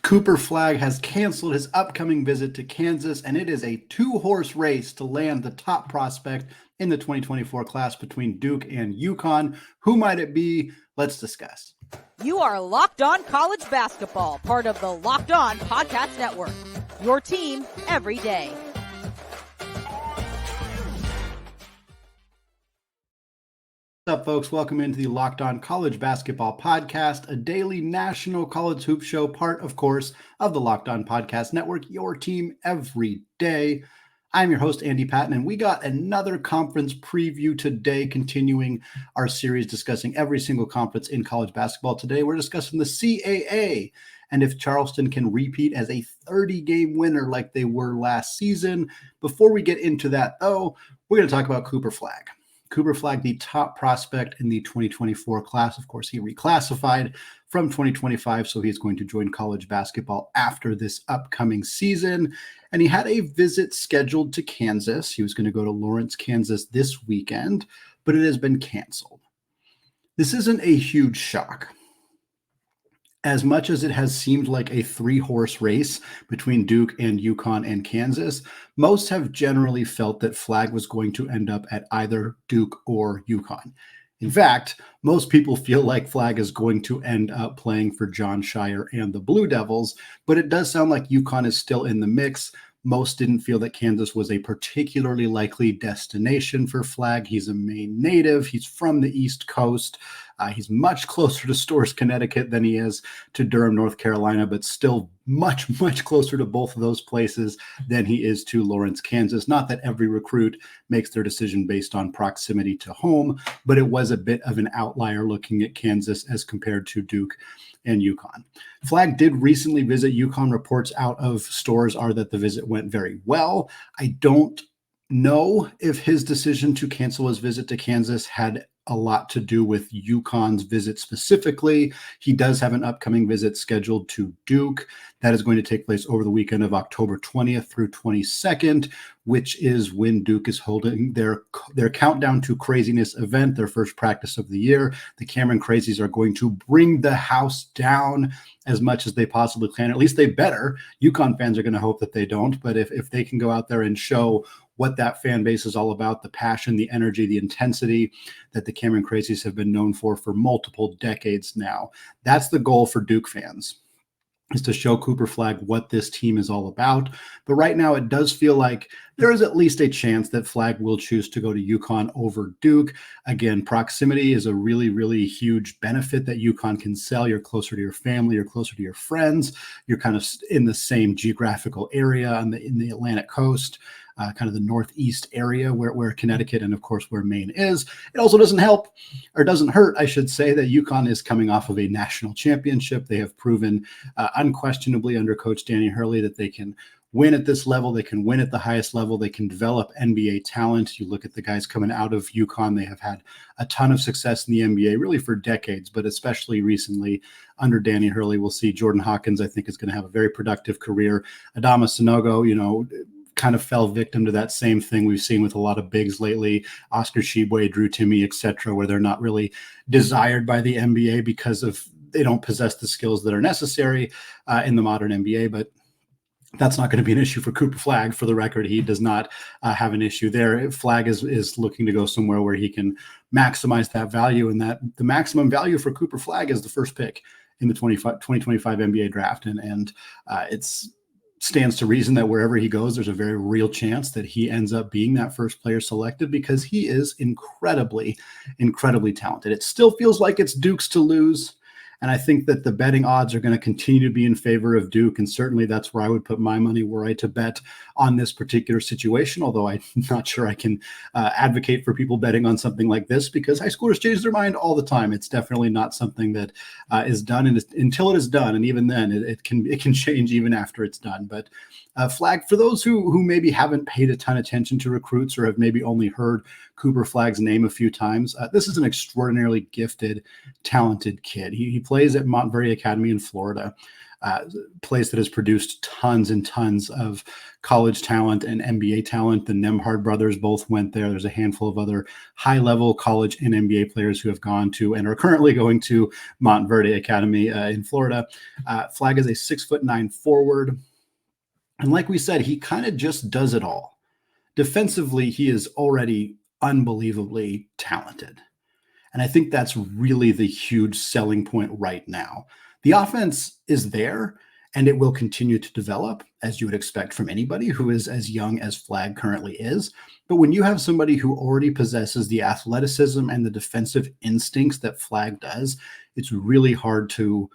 Cooper Flagg has canceled his upcoming visit to Kansas, and it is a two-horse race to land the top prospect in the 2024 class between Duke and UConn. Who might it be? Let's discuss. You are Locked On College Basketball, part of the Locked On Podcast Network. Your team every day. What's up, folks? Welcome into the Locked On College Basketball Podcast, a daily national college hoop show, part, of course, of the Locked On Podcast Network, your team every day. I'm your host, Andy Patton, and we got another conference preview today, continuing our series discussing every single conference in college basketball. Today, we're discussing the CAA, and if Charleston can repeat as a 30-game winner like they were last season. Before we get into that, though, we're going to talk about Cooper Flagg. Cooper Flagg, the top prospect in the 2024 class. Of course, he reclassified from 2025, so he's going to join college basketball after this upcoming season. And he had a visit scheduled to Kansas. He was going to go to Lawrence, Kansas this weekend, but it has been canceled. This isn't a huge shock. As much as it has seemed like a three-horse race between Duke and UConn and Kansas, most have generally felt that Flagg was going to end up at either Duke or UConn. In fact, most people feel like Flagg is going to end up playing for Jon Scheyer and the Blue Devils, but it does sound like UConn is still in the mix. Most didn't feel that Kansas was a particularly likely destination for Flagg. He's a Maine native. He's from the East Coast. He's much closer to Storrs, Connecticut than he is to Durham, North Carolina, but still much, much closer to both of those places than he is to Lawrence, Kansas. Not that every recruit makes their decision based on proximity to home, but it was a bit of an outlier looking at Kansas as compared to Duke and UConn. Flagg did recently visit UConn. Reports out of Storrs are that the visit went very well. I don't know if his decision to cancel his visit to Kansas had a lot to do with UConn's visit specifically. He does have an upcoming visit scheduled to Duke. That is going to take place over the weekend of October 20th through 22nd, which is when Duke is holding their Countdown to Craziness event, their first practice of the year. The Cameron Crazies are going to bring the house down as much as they possibly can. At least they better. UConn fans are going to hope that they don't, but if they can go out there and show what that fan base is all about, the passion, the energy, the intensity that the Cameron Crazies have been known for multiple decades now. That's the goal for Duke fans, is to show Cooper Flagg what this team is all about. But right now it does feel like there is at least a chance that Flagg will choose to go to UConn over Duke. Again, proximity is a really, really huge benefit that UConn can sell. You're closer to your family, you're closer to your friends, you're kind of in the same geographical area in the Atlantic coast. Kind of the northeast area where Connecticut and, of course, where Maine is. It also doesn't help, or doesn't hurt, I should say, that UConn is coming off of a national championship. They have proven unquestionably under Coach Danny Hurley that they can win at this level. They can win at the highest level. They can develop NBA talent. You look at the guys coming out of UConn. They have had a ton of success in the NBA, really for decades, but especially recently under Danny Hurley. We'll see Jordan Hawkins, I think, is going to have a very productive career. Adama Sanogo, kind of fell victim to that same thing we've seen with a lot of bigs lately, Oscar Tshiebwe, Drew Timme, etc., where they're not really desired by the NBA because they don't possess the skills that are necessary in the modern NBA. But that's not going to be an issue for Cooper Flagg. For the record, he does not have an issue there. Flagg is looking to go somewhere where he can maximize that value, and that the maximum value for Cooper Flagg is the first pick in the 2025 NBA draft, and it's stands to reason that wherever he goes, there's a very real chance that he ends up being that first player selected, because he is incredibly, incredibly talented. It still feels like it's Duke's to lose. And I think that the betting odds are going to continue to be in favor of Duke. And certainly that's where I would put my money were I to bet on this particular situation, although I'm not sure I can advocate for people betting on something like this, because high schoolers change their mind all the time. It's definitely not something that is done until it is done. And even then it can change even after it's done. But Flagg, for those who maybe haven't paid a ton of attention to recruits or have maybe only heard Cooper Flagg's name a few times, this is an extraordinarily gifted, talented kid. He plays at Montverde Academy in Florida. place that has produced tons and tons of college talent and NBA talent. The Nembhard brothers both went there. There's a handful of other high-level college and NBA players who have gone to and are currently going to Montverde Academy in Florida. Flagg is a 6'9" forward. And like we said, he kind of just does it all. Defensively, he is already unbelievably talented. And I think that's really the huge selling point right now. The offense is there, and it will continue to develop, as you would expect from anybody who is as young as Flagg currently is. But when you have somebody who already possesses the athleticism and the defensive instincts that Flagg does, it's really hard to,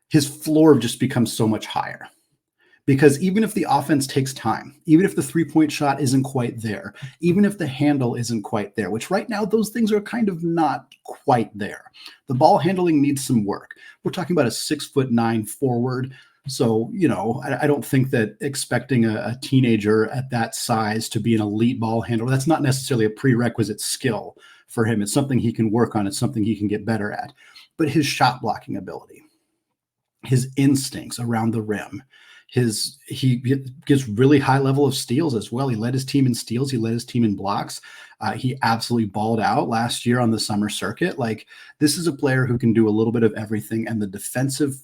his floor just becomes so much higher. Because even if the offense takes time, even if the three-point shot isn't quite there, even if the handle isn't quite there, which right now those things are kind of not quite there. The ball handling needs some work. We're talking about a 6'9" forward. So, I don't think that expecting a teenager at that size to be an elite ball handler, that's not necessarily a prerequisite skill for him. It's something he can work on. It's something he can get better at. But his shot blocking ability, his instincts around the rim, he gets really high level of steals as well. He led his team in steals. He led his team in blocks. He absolutely balled out last year on the summer circuit. Like, this is a player who can do a little bit of everything. And the defensive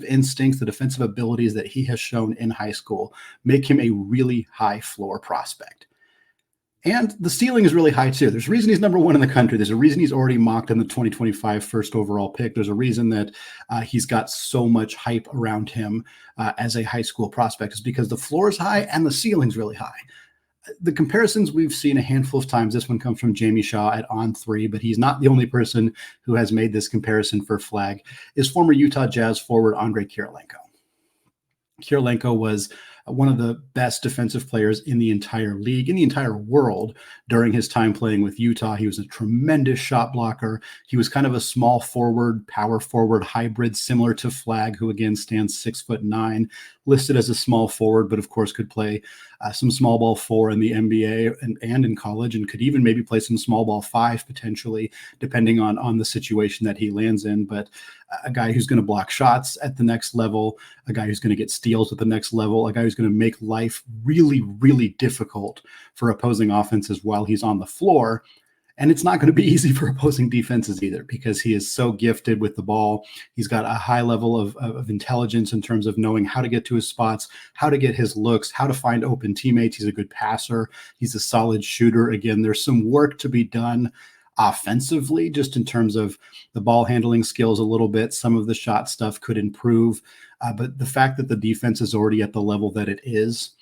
instincts, the defensive abilities that he has shown in high school make him a really high floor prospect. And the ceiling is really high too. There's a reason he's number one in the country. There's a reason he's already mocked in the 2025 first overall pick. There's a reason that he's got so much hype around him as a high school prospect, is because the floor is high and the ceiling's really high. The comparisons we've seen a handful of times, this one comes from Jamie Shaw at On3, but he's not the only person who has made this comparison for Flagg, is former Utah Jazz forward Andrei Kirilenko. Kirilenko was one of the best defensive players in the entire league, in the entire world during his time playing with Utah. He was a tremendous shot blocker. He was kind of a small forward, power forward hybrid, similar to Flagg, who again stands 6'9", listed as a small forward, but of course could play some small ball 4 in the NBA and in college, and could even maybe play some small ball 5 potentially, depending on the situation that he lands in. But a guy who's going to block shots at the next level, a guy who's going to get steals at the next level, a guy who's going to make life really, really difficult for opposing offenses while he's on the floor. And it's not going to be easy for opposing defenses either, because he is so gifted with the ball. He's got a high level of intelligence in terms of knowing how to get to his spots, how to get his looks, how to find open teammates. He's a good passer. He's a solid shooter. Again, there's some work to be done offensively, just in terms of the ball handling skills a little bit. Some of the shot stuff could improve. But the fact that the defense is already at the level that it is,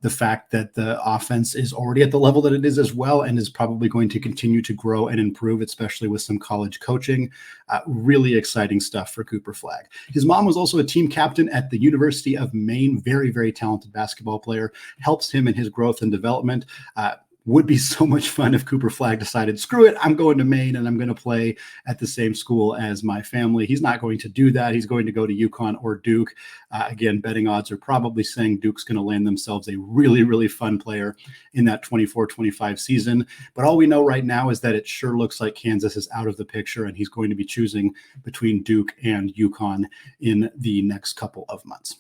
the fact that the offense is already at the level that it is as well, and is probably going to continue to grow and improve, especially with some college coaching. Really exciting stuff for Cooper Flagg. His mom was also a team captain at the University of Maine. Very, very talented basketball player. Helps him in his growth and development. Would be so much fun if Cooper Flagg decided, screw it, I'm going to Maine and I'm going to play at the same school as my family. He's not going to do that. He's going to go to UConn or Duke. Again, betting odds are probably saying Duke's going to land themselves a really, really fun player in that 24-25 season. But all we know right now is that it sure looks like Kansas is out of the picture, and he's going to be choosing between Duke and UConn in the next couple of months.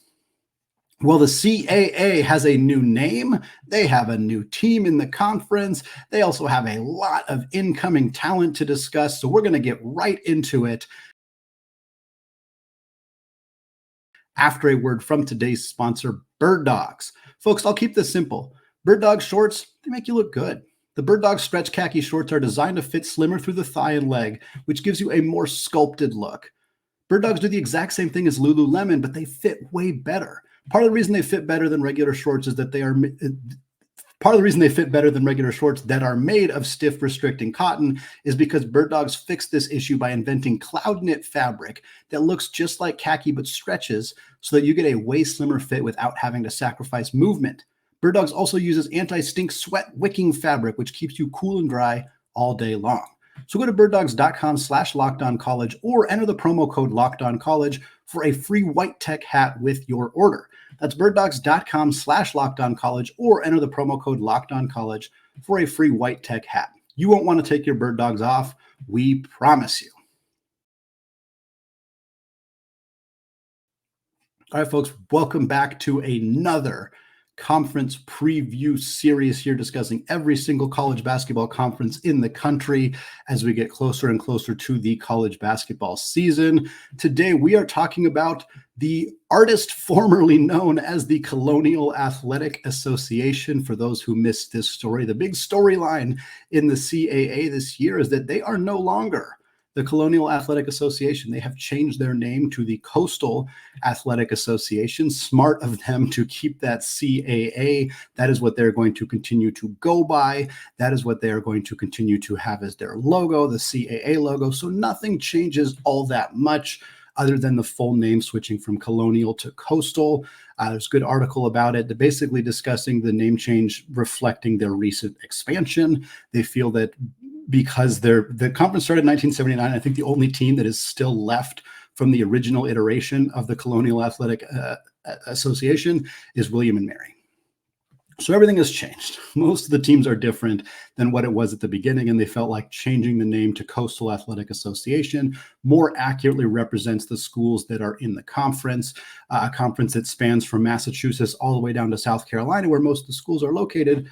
Well, the CAA has a new name. They have a new team in the conference. They also have a lot of incoming talent to discuss. So we're going to get right into it after a word from today's sponsor, Bird Dogs. Folks, I'll keep this simple. Bird Dogs shorts, they make you look good. The Bird Dogs stretch khaki shorts are designed to fit slimmer through the thigh and leg, which gives you a more sculpted look. Bird Dogs do the exact same thing as Lululemon, but they fit way better. Part of the reason they fit better than regular shorts is that regular shorts that are made of stiff, restricting cotton is because Bird Dogs fixed this issue by inventing cloud knit fabric that looks just like khaki but stretches so that you get a way slimmer fit without having to sacrifice movement. Bird Dogs also uses anti-stink sweat wicking fabric, which keeps you cool and dry all day long. So go to birddogs.com/lockedoncollege or enter the promo code LockedOnCollege for a free white tech hat with your order. That's birddogs.com/lockedoncollege or enter the promo code LockedOnCollege for a free white tech hat. You won't want to take your Bird Dogs off. We promise you. All right, folks, welcome back to another conference preview series here, discussing every single college basketball conference in the country as we get closer and closer to the college basketball season. Today, we are talking about the artist formerly known as the Colonial Athletic Association. For those who missed this story, the big storyline in the CAA this year is that they are no longer the Colonial Athletic Association. They have changed their name to the Coastal Athletic Association. Smart of them to keep that CAA. That is what they're going to continue to go by. That is what they are going to continue to have as their logo, the CAA logo. So nothing changes all that much other than the full name switching from Colonial to Coastal. There's a good article about it, basically discussing the name change reflecting their recent expansion. They feel that because the conference started in 1979, I think the only team that is still left from the original iteration of the Colonial Athletic Association is William and Mary. So everything has changed. Most of the teams are different than what it was at the beginning, and they felt like changing the name to Coastal Athletic Association more accurately represents the schools that are in the conference, a conference that spans from Massachusetts all the way down to South Carolina, where most of the schools are located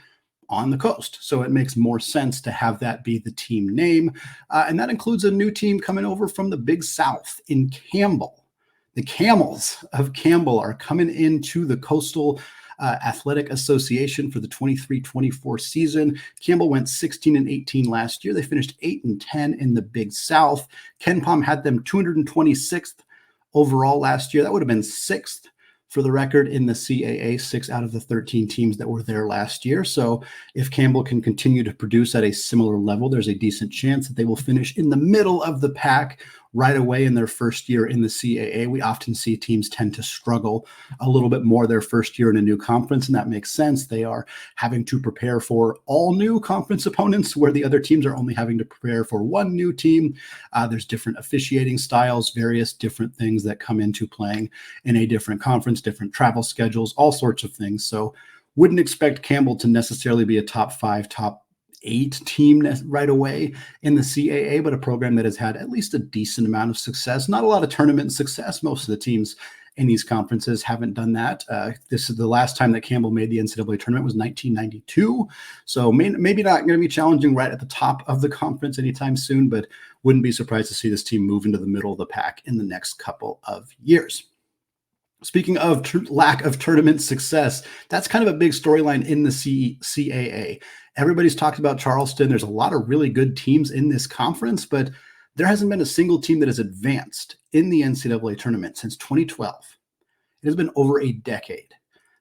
on the coast. So it makes more sense to have that be the team name. And that includes a new team coming over from the Big South in Campbell. The Camels of Campbell are coming into the Coastal Athletic Association for the 23-24 season. Campbell went 16-18 last year. They finished 8-10 in the Big South. Ken Pom had them 226th overall last year. That would have been 6th for the record in the CAA, 6 out of the 13 teams that were there last year. So if Campbell can continue to produce at a similar level, there's a decent chance that they will finish in the middle of the pack right away in their first year in the CAA. We often see teams tend to struggle a little bit more their first year in a new conference, and that makes sense. They are having to prepare for all new conference opponents, where the other teams are only having to prepare for one new team. There's different officiating styles, various different things that come into playing in a different conference, different travel schedules, all sorts of things. So wouldn't expect Campbell to necessarily be a top 5, top 8 team right away in the CAA, but a program that has had at least a decent amount of success. Not a lot of tournament success. Most of the teams in these conferences haven't done that. This is the last time that Campbell made the NCAA tournament was 1992. So maybe not going to be challenging right at the top of the conference anytime soon, but wouldn't be surprised to see this team move into the middle of the pack in the next couple of years. Speaking of lack of tournament success, that's kind of a big storyline in the CAA. Everybody's talked about Charleston. There's a lot of really good teams in this conference, but there hasn't been a single team that has advanced in the NCAA tournament since 2012. It has been over a decade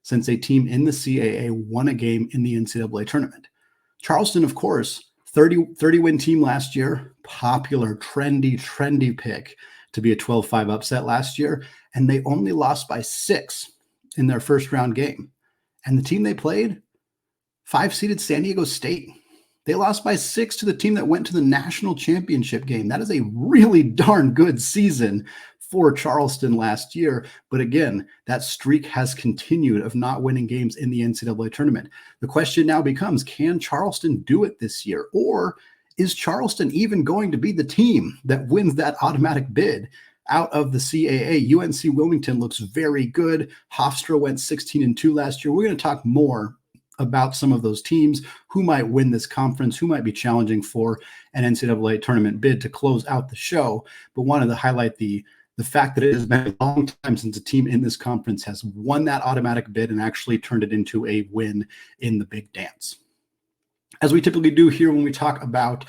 since a team in the CAA won a game in the NCAA tournament. Charleston, of course, 30-win team last year, popular, trendy pick to be a 12-5 upset last year, and they only lost by 6 in their first round game. And the team they played, 5-seeded San Diego State. They lost by 6 to the team that went to the national championship game. That is a really darn good season for Charleston last year. But again, that streak has continued of not winning games in the NCAA tournament. The question now becomes, can Charleston do it this year? Or is Charleston even going to be the team that wins that automatic bid out of the CAA? UNC-Wilmington looks very good. Hofstra went 16-2 last year. We're going to talk more about some of those teams, who might win this conference, who might be challenging for an NCAA tournament bid to close out the show. But wanted to highlight the fact that it has been a long time since a team in this conference has won that automatic bid and actually turned it into a win in the big dance. As we typically do here when we talk about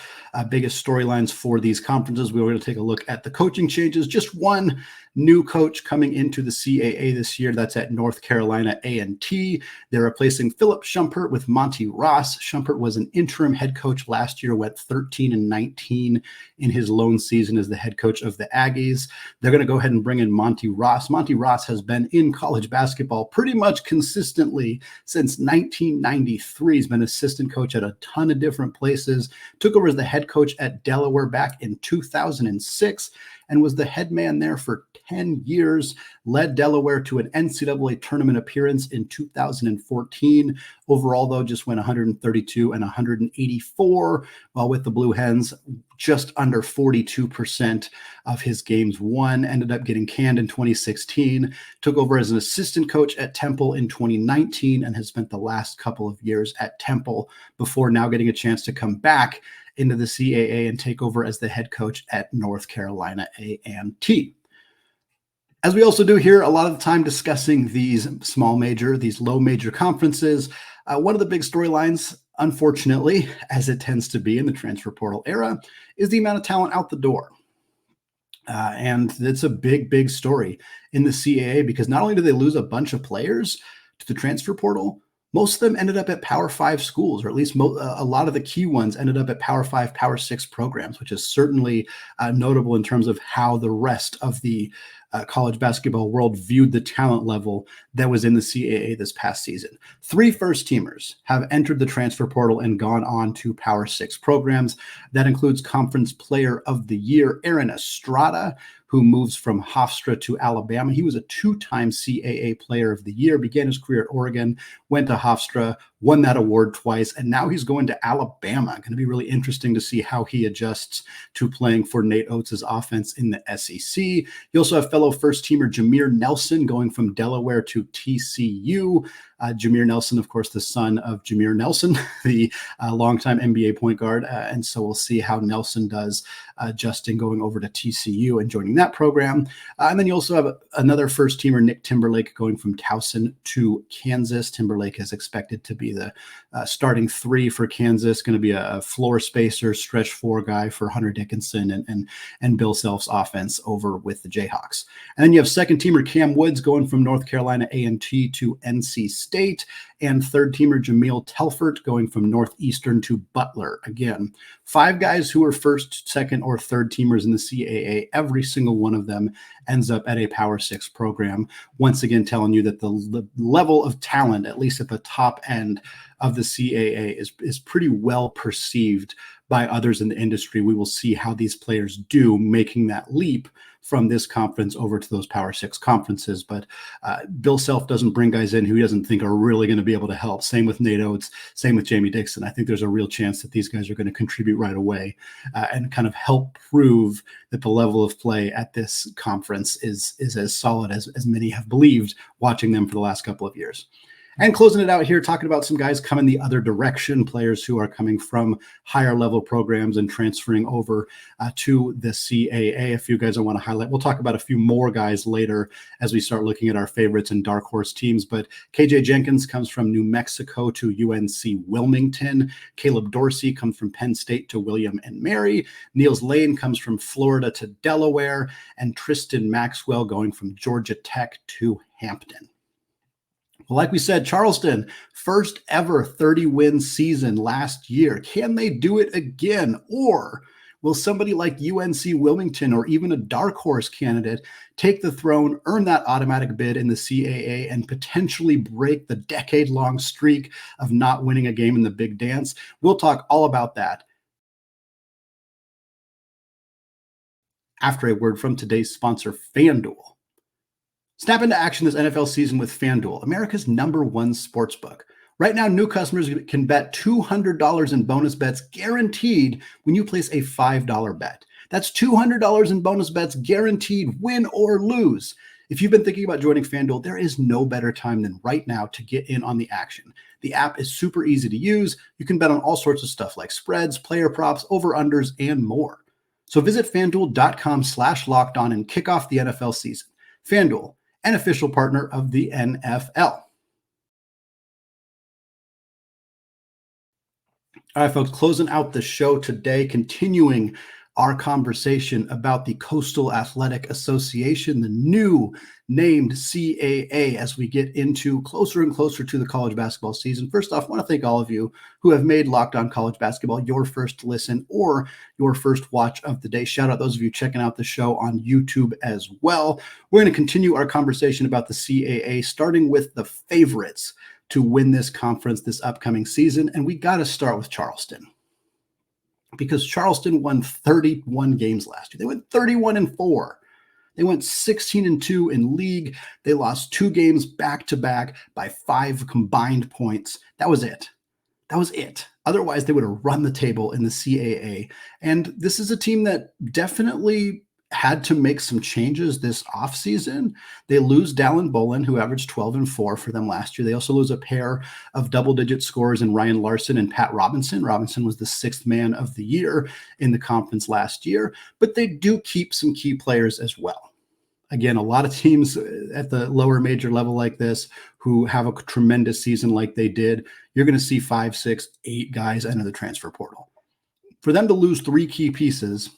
biggest storylines for these conferences, we're going to take a look at the coaching changes. Just one new coach coming into the CAA this year. That's at North Carolina A&T. They're replacing Philip Schumpert with Monty Ross. Schumpert was an interim head coach last year, went 13-19 in his lone season as the head coach of the Aggies. They're going to go ahead and bring in Monty Ross. Monty Ross has been in college basketball pretty much consistently since 1993. He's been assistant coach at a ton of different places. Took over as the head coach at Delaware back in 2006. and was the head man there for 10 years, led Delaware to an NCAA tournament appearance in 2014. Overall, though, just went 132 and 184, while with the Blue Hens, just under 42% of his games won. Ended up getting canned in 2016, took over as an assistant coach at Temple in 2019, and has spent the last couple of years at Temple before now getting a chance to come back into the CAA and take over as the head coach at North Carolina A&T. As we also do here, a lot of the time discussing these small major, these low major conferences, one of the big storylines, unfortunately, as it tends to be in the transfer portal era, is the amount of talent out the door. And it's a big, big story in the CAA because not only do they lose a bunch of players to the transfer portal, most of them ended up at Power 5 schools, or at least a lot of the key ones ended up at Power 5, Power 6 programs, which is certainly notable in terms of how the rest of the college basketball world viewed the talent level that was in the CAA this past season. 3 first-teamers have entered the transfer portal and gone on to Power 6 programs. That includes Conference Player of the Year Aaron Estrada, who moves from Hofstra to Alabama. He was a 2-time CAA Player of the Year, began his career at Oregon, went to Hofstra, won that award twice, and now he's going to Alabama. Going to be really interesting to see how he adjusts to playing for Nate Oates' offense in the SEC. You also have fellow first-teamer Jameer Nelson going from Delaware to TCU. Jameer Nelson, of course, the son of Jameer Nelson, the longtime NBA point guard. And so we'll see how Nelson does adjusting going over to TCU and joining that program. And then you also have another first-teamer, Nick Timberlake, going from Towson to Kansas. Timberlake is expected to be the starting 3 for Kansas, going to be a floor spacer, stretch 4 guy for Hunter Dickinson and Bill Self's offense over with the Jayhawks. And then you have second-teamer Cam Woods going from North Carolina A&T to NC State, and third-teamer Jameel Telfort going from Northeastern to Butler. Again, 5 guys who are first, second, or third-teamers in the CAA. Every single one of them ends up at a Power 6 program. Once again, telling you that the level of talent, at least at the top end of the CAA, is pretty well perceived by others in the industry. We will see how these players do making that leap from this conference over to those Power 6 conferences. But Bill Self doesn't bring guys in who he doesn't think are really going to be able to help. Same with Nate Oates, same with Jamie Dixon. I think there's a real chance that these guys are going to contribute right away and kind of help prove that the level of play at this conference is as solid as many have believed watching them for the last couple of years. And closing it out here, talking about some guys coming the other direction, players who are coming from higher level programs and transferring over to the CAA. A few guys I want to highlight. We'll talk about a few more guys later as we start looking at our favorites and dark horse teams. But KJ Jenkins comes from New Mexico to UNC-Wilmington. Caleb Dorsey comes from Penn State to William and Mary. Niels Lane comes from Florida to Delaware. And Tristan Maxwell going from Georgia Tech to Hampton. Well, like we said, Charleston, first ever 30-win season last year. Can they do it again? Or will somebody like UNC-Wilmington or even a dark horse candidate take the throne, earn that automatic bid in the CAA, and potentially break the decade-long streak of not winning a game in the Big Dance? We'll talk all about that after a word from today's sponsor, FanDuel. Snap into action this NFL season with FanDuel, America's #1 sportsbook. Right now, new customers can bet $200 in bonus bets guaranteed when you place a $5 bet. That's $200 in bonus bets guaranteed, win or lose. If you've been thinking about joining FanDuel, there is no better time than right now to get in on the action. The app is super easy to use. You can bet on all sorts of stuff like spreads, player props, over-unders, and more. So visit FanDuel.com/lockedon and kick off the NFL season. FanDuel, an official partner of the NFL. All right, folks, closing out the show today, continuing our conversation about the Coastal Athletic Association, the new named CAA, as we get into closer and closer to the college basketball season. First off, I want to thank all of you who have made Locked On College Basketball your first listen or your first watch of the day. Shout out those of you checking out the show on YouTube as well. We're going to continue our conversation about the CAA, starting with the favorites to win this conference this upcoming season. And we got to start with Charleston. because Charleston won 31 games last year. They went 31-4. They went 16-2 in league. They lost 2 games back-to-back by 5 combined points. That was it. Otherwise, they would have run the table in the CAA. And this is a team that definitely had to make some changes this offseason. They lose Dallin Bolin, who averaged 12-4 for them last year. They also lose a pair of double-digit scorers in Ryan Larson and Pat Robinson. Robinson was the 6th man of the year in the conference last year, but they do keep some key players as well. Again, a lot of teams at the lower major level like this who have a tremendous season like they did, you're going to see 5, 6, 8 guys enter the transfer portal. For them to lose 3 key pieces,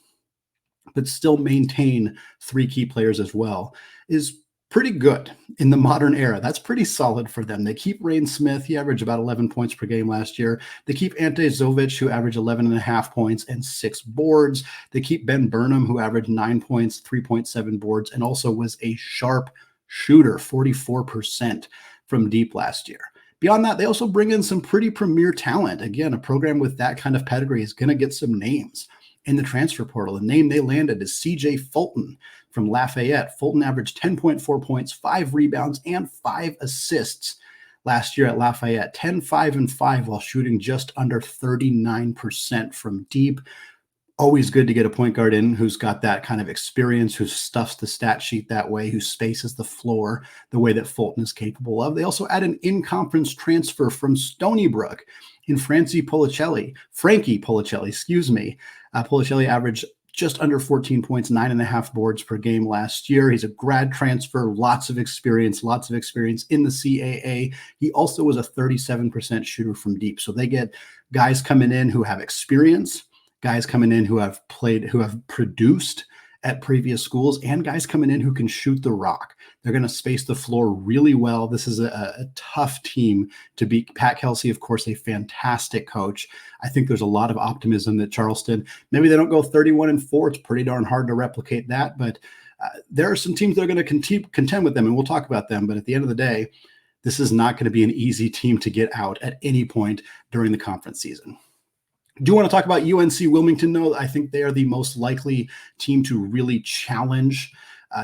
but still maintain 3 key players as well, is pretty good in the modern era. That's pretty solid for them. They keep Rain Smith. He averaged about 11 points per game last year. They keep Ante Zovic, who averaged 11.5 points and 6 boards. They keep Ben Burnham, who averaged 9 points, 3.7 boards, and also was a sharp shooter, 44% from deep last year. Beyond that, they also bring in some pretty premier talent. Again, a program with that kind of pedigree is going to get some names in the transfer portal. The name they landed is CJ Fulton from Lafayette. Fulton averaged 10.4 points, 5 rebounds, and 5 assists last year at Lafayette. 10, 5, and 5 while shooting just under 39% from deep. Always good to get a point guard in who's got that kind of experience, who stuffs the stat sheet that way, who spaces the floor the way that Fulton is capable of. They also add an in-conference transfer from Stony Brook in Frankie Policelli, Policelli averaged just under 14 points, 9.5 boards per game last year. He's a grad transfer, lots of experience in the CAA. He also was a 37% shooter from deep. So they get guys coming in who have experience, guys coming in who have produced at previous schools, and guys coming in who can shoot the rock. They're going to space the floor really well. This is a tough team to beat. Pat Kelsey, of course, a fantastic coach. I think there's a lot of optimism that Charleston, maybe they don't go 31-4. It's pretty darn hard to replicate that, but there are some teams that are going to contend with them, and we'll talk about them. But at the end of the day, this is not going to be an easy team to get out at any point during the conference season. Do want to talk about UNC-Wilmington, though. I think they are the most likely team to really challenge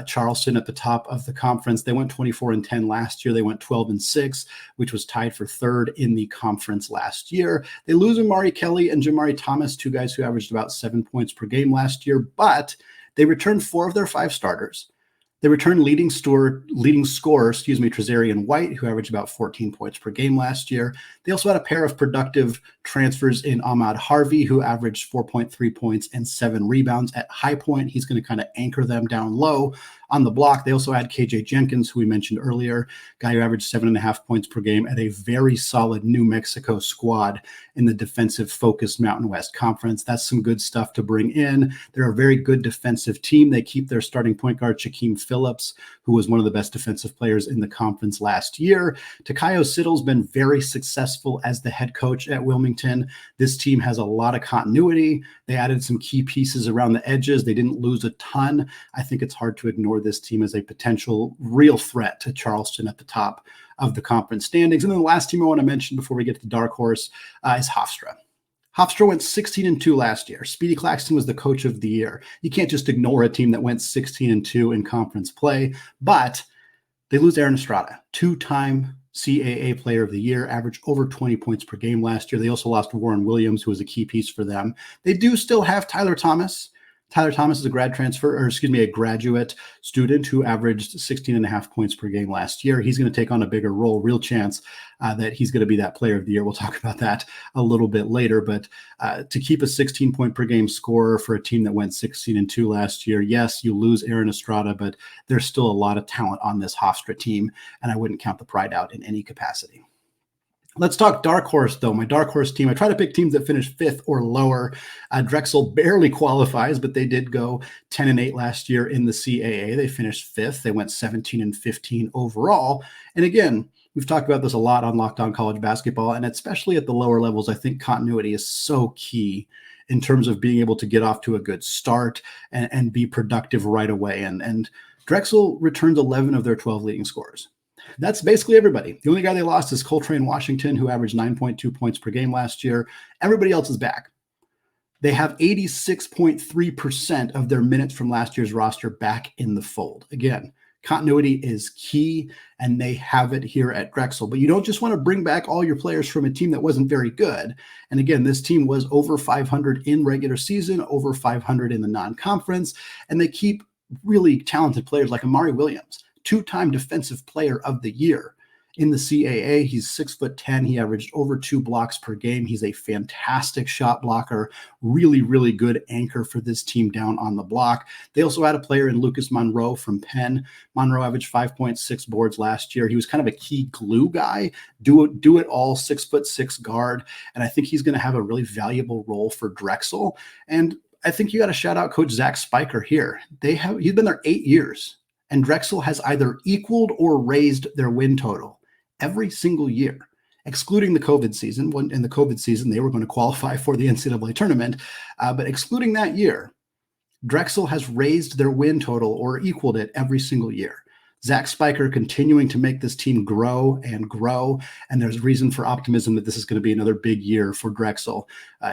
Charleston at the top of the conference. They went 24-10 last year. They went 12-6, which was tied for 3rd in the conference last year. They lose Amari Kelly and Jamari Thomas, 2 guys who averaged about 7 points per game last year, but they returned 4 of their 5 starters. They returned leading scorer, Trezarian White, who averaged about 14 points per game last year. They also had a pair of productive transfers in Ahmad Harvey, who averaged 4.3 points and 7 rebounds at High Point. He's going to kind of anchor them down low on the block. They also had KJ Jenkins, who we mentioned earlier, guy who averaged 7.5 points per game at a very solid New Mexico squad in the defensive-focused Mountain West Conference. That's some good stuff to bring in. They're a very good defensive team. They keep their starting point guard, Shaquem Phillips, who was one of the best defensive players in the conference last year. Takayo Siddle's been very successful as the head coach at Wilmington. This team has a lot of continuity. They added some key pieces around the edges. They didn't lose a ton. I think it's hard to ignore this team as a potential real threat to Charleston at the top of the conference standings. And then the last team I want to mention before we get to the dark horse is Hofstra. Hofstra went 16-2 last year. Speedy Claxton was the coach of the year. You can't just ignore a team that went 16-2 in conference play, but they lose Aaron Estrada, 2-time CAA Player of the Year, averaged over 20 points per game last year. They also lost Warren Williams, who was a key piece for them. They do still have Tyler Thomas. Tyler Thomas is a graduate student who averaged 16.5 points per game last year. He's going to take on a bigger role, real chance that he's going to be that player of the year. We'll talk about that a little bit later, but to keep a 16 point per game scorer for a team that went 16-2 last year, yes, you lose Aaron Estrada, but there's still a lot of talent on this Hofstra team, and I wouldn't count the Pride out in any capacity. Let's talk dark horse, though. My dark horse team, I try to pick teams that finish 5th or lower. Drexel barely qualifies, but they did go 10-8 last year in the CAA. They finished 5th. They went 17-15 overall. And again, we've talked about this a lot on Locked On College Basketball, and especially at the lower levels, I think continuity is so key in terms of being able to get off to a good start and be productive right away. And Drexel returns 11 of their 12 leading scorers. That's basically everybody. The only guy they lost is Coltrane Washington, who averaged 9.2 points per game last year. Everybody else is back. They have 86.3% of their minutes from last year's roster back in the fold. Again, continuity is key, and they have it here at Drexel. But you don't just want to bring back all your players from a team that wasn't very good. And again, this team was over 500 in regular season, over 500 in the non-conference, and they keep really talented players like Amari Williams, two-time Defensive Player of the Year. In the CAA, he's 6'10". He averaged over 2 blocks per game. He's a fantastic shot blocker, really, really good anchor for this team down on the block. They also had a player in Lucas Monroe from Penn. Monroe averaged 5.6 boards last year. He was kind of a key glue guy, do it all, 6'6" guard. And I think he's going to have a really valuable role for Drexel. And I think you got to shout out Coach Zach Spiker here. He's been there 8 years, and Drexel has either equaled or raised their win total every single year, excluding the COVID season. In the COVID season, they were going to qualify for the NCAA tournament. But excluding that year, Drexel has raised their win total or equaled it every single year. Zach Spiker continuing to make this team grow and grow. And there's reason for optimism that this is going to be another big year for Drexel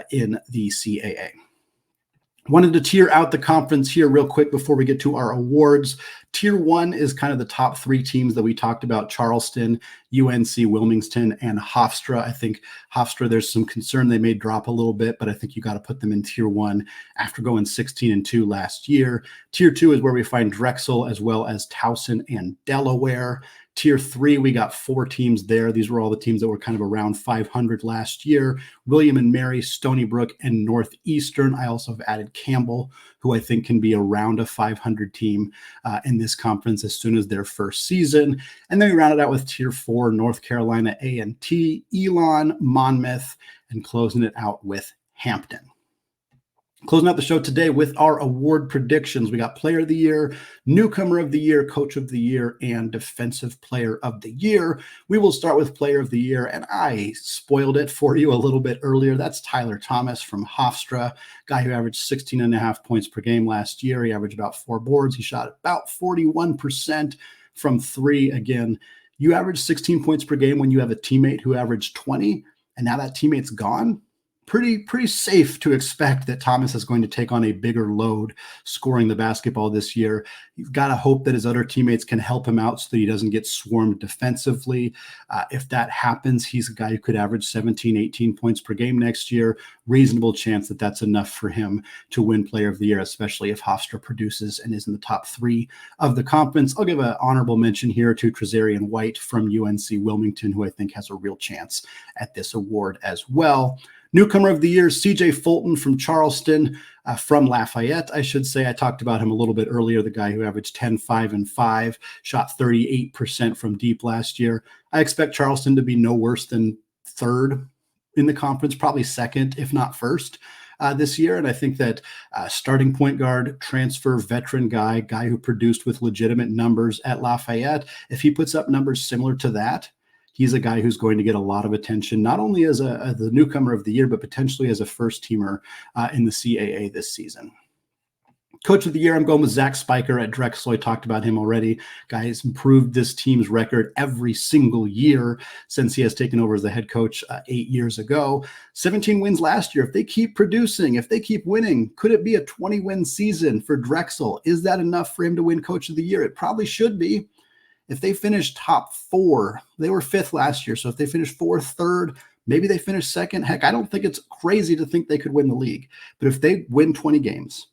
in the CAA. Wanted to tier out the conference here real quick before we get to our awards. Tier 1 is kind of the top 3 teams that we talked about: Charleston, UNC-Wilmington, and Hofstra. I think Hofstra, there's some concern they may drop a little bit, but I think you got to put them in Tier 1 after going 16-2 last year. Tier 2 is where we find Drexel as well as Towson and Delaware. Tier 3, we got 4 teams there. These were all the teams that were kind of around 500 last year: William and Mary, Stony Brook, and Northeastern. I also have added Campbell, who I think can be around a 500 team in this conference as soon as their first season. And then we rounded out with Tier 4, North Carolina A&T, Elon, Monmouth, and closing it out with Hampton. Closing out the show today with our award predictions. We got Player of the Year, Newcomer of the Year, Coach of the Year, and Defensive Player of the Year. We will start with Player of the Year, and I spoiled it for you a little bit earlier. That's Tyler Thomas from Hofstra, guy who averaged 16.5 points per game last year. He averaged about 4 boards. He shot about 41% from 3. Again, you average 16 points per game when you have a teammate who averaged 20, and now that teammate's gone. Pretty safe to expect that Thomas is going to take on a bigger load scoring the basketball this year. You've got to hope that his other teammates can help him out so that he doesn't get swarmed defensively. If that happens, he's a guy who could average 17, 18 points per game next year. Reasonable chance that that's enough for him to win Player of the Year, especially if Hofstra produces and is in the top 3 of the conference. I'll give an honorable mention here to Trezarian White from UNC-Wilmington, who I think has a real chance at this award as well. Newcomer of the Year, CJ Fulton from Charleston, from Lafayette, I should say. I talked about him a little bit earlier, the guy who averaged 10, 5, and 5, shot 38% from deep last year. I expect Charleston to be no worse than 3rd in the conference, probably 2nd, if not 1st. This year. And I think that starting point guard, transfer, veteran guy who produced with legitimate numbers at Lafayette, if he puts up numbers similar to that, he's a guy who's going to get a lot of attention, not only as the newcomer of the year, but potentially as a first teamer in the CAA this season. Coach of the Year, I'm going with Zach Spiker at Drexel. I talked about him already. Guy has improved this team's record every single year since he has taken over as the head coach 8 years ago. 17 wins last year. If they keep producing, if they keep winning, could it be a 20-win season for Drexel? Is that enough for him to win Coach of the Year? It probably should be. If they finish top 4, they were 5th last year. So if they finish 4th, 3rd, maybe they finish 2nd. Heck, I don't think it's crazy to think they could win the league. But if they win 20 games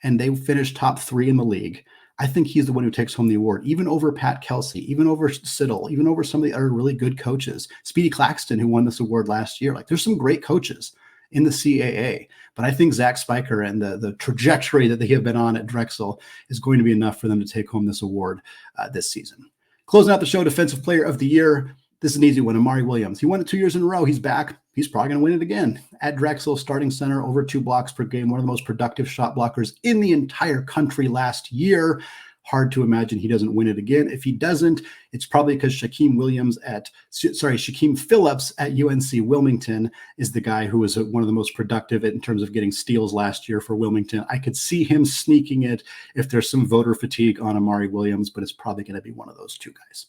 and they finish top 3 in the league, I think he's the one who takes home the award, even over Pat Kelsey, even over Siddle, even over some of the other really good coaches. Speedy Claxton, who won this award last year. Like, there's some great coaches in the CAA. But I think Zach Spiker and the trajectory that they have been on at Drexel is going to be enough for them to take home this award this season. Closing out the show, Defensive Player of the Year. This is an easy one, Amari Williams. He won it 2 years in a row. He's back. He's probably going to win it again. At Drexel, starting center, over 2 blocks per game, one of the most productive shot blockers in the entire country last year. Hard to imagine he doesn't win it again. If he doesn't, it's probably because Shaquem Phillips at UNC-Wilmington is the guy who was one of the most productive in terms of getting steals last year for Wilmington. I could see him sneaking it if there's some voter fatigue on Amari Williams, but it's probably going to be one of those 2 guys.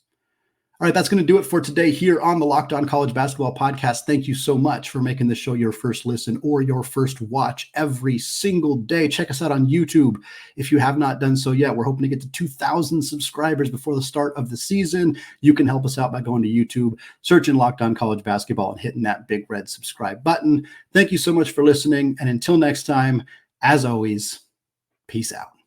All right, that's going to do it for today here on the Locked On College Basketball Podcast. Thank you so much for making this show your first listen or your first watch every single day. Check us out on YouTube if you have not done so yet. We're hoping to get to 2,000 subscribers before the start of the season. You can help us out by going to YouTube, searching Locked On College Basketball, and hitting that big red subscribe button. Thank you so much for listening. And until next time, as always, peace out.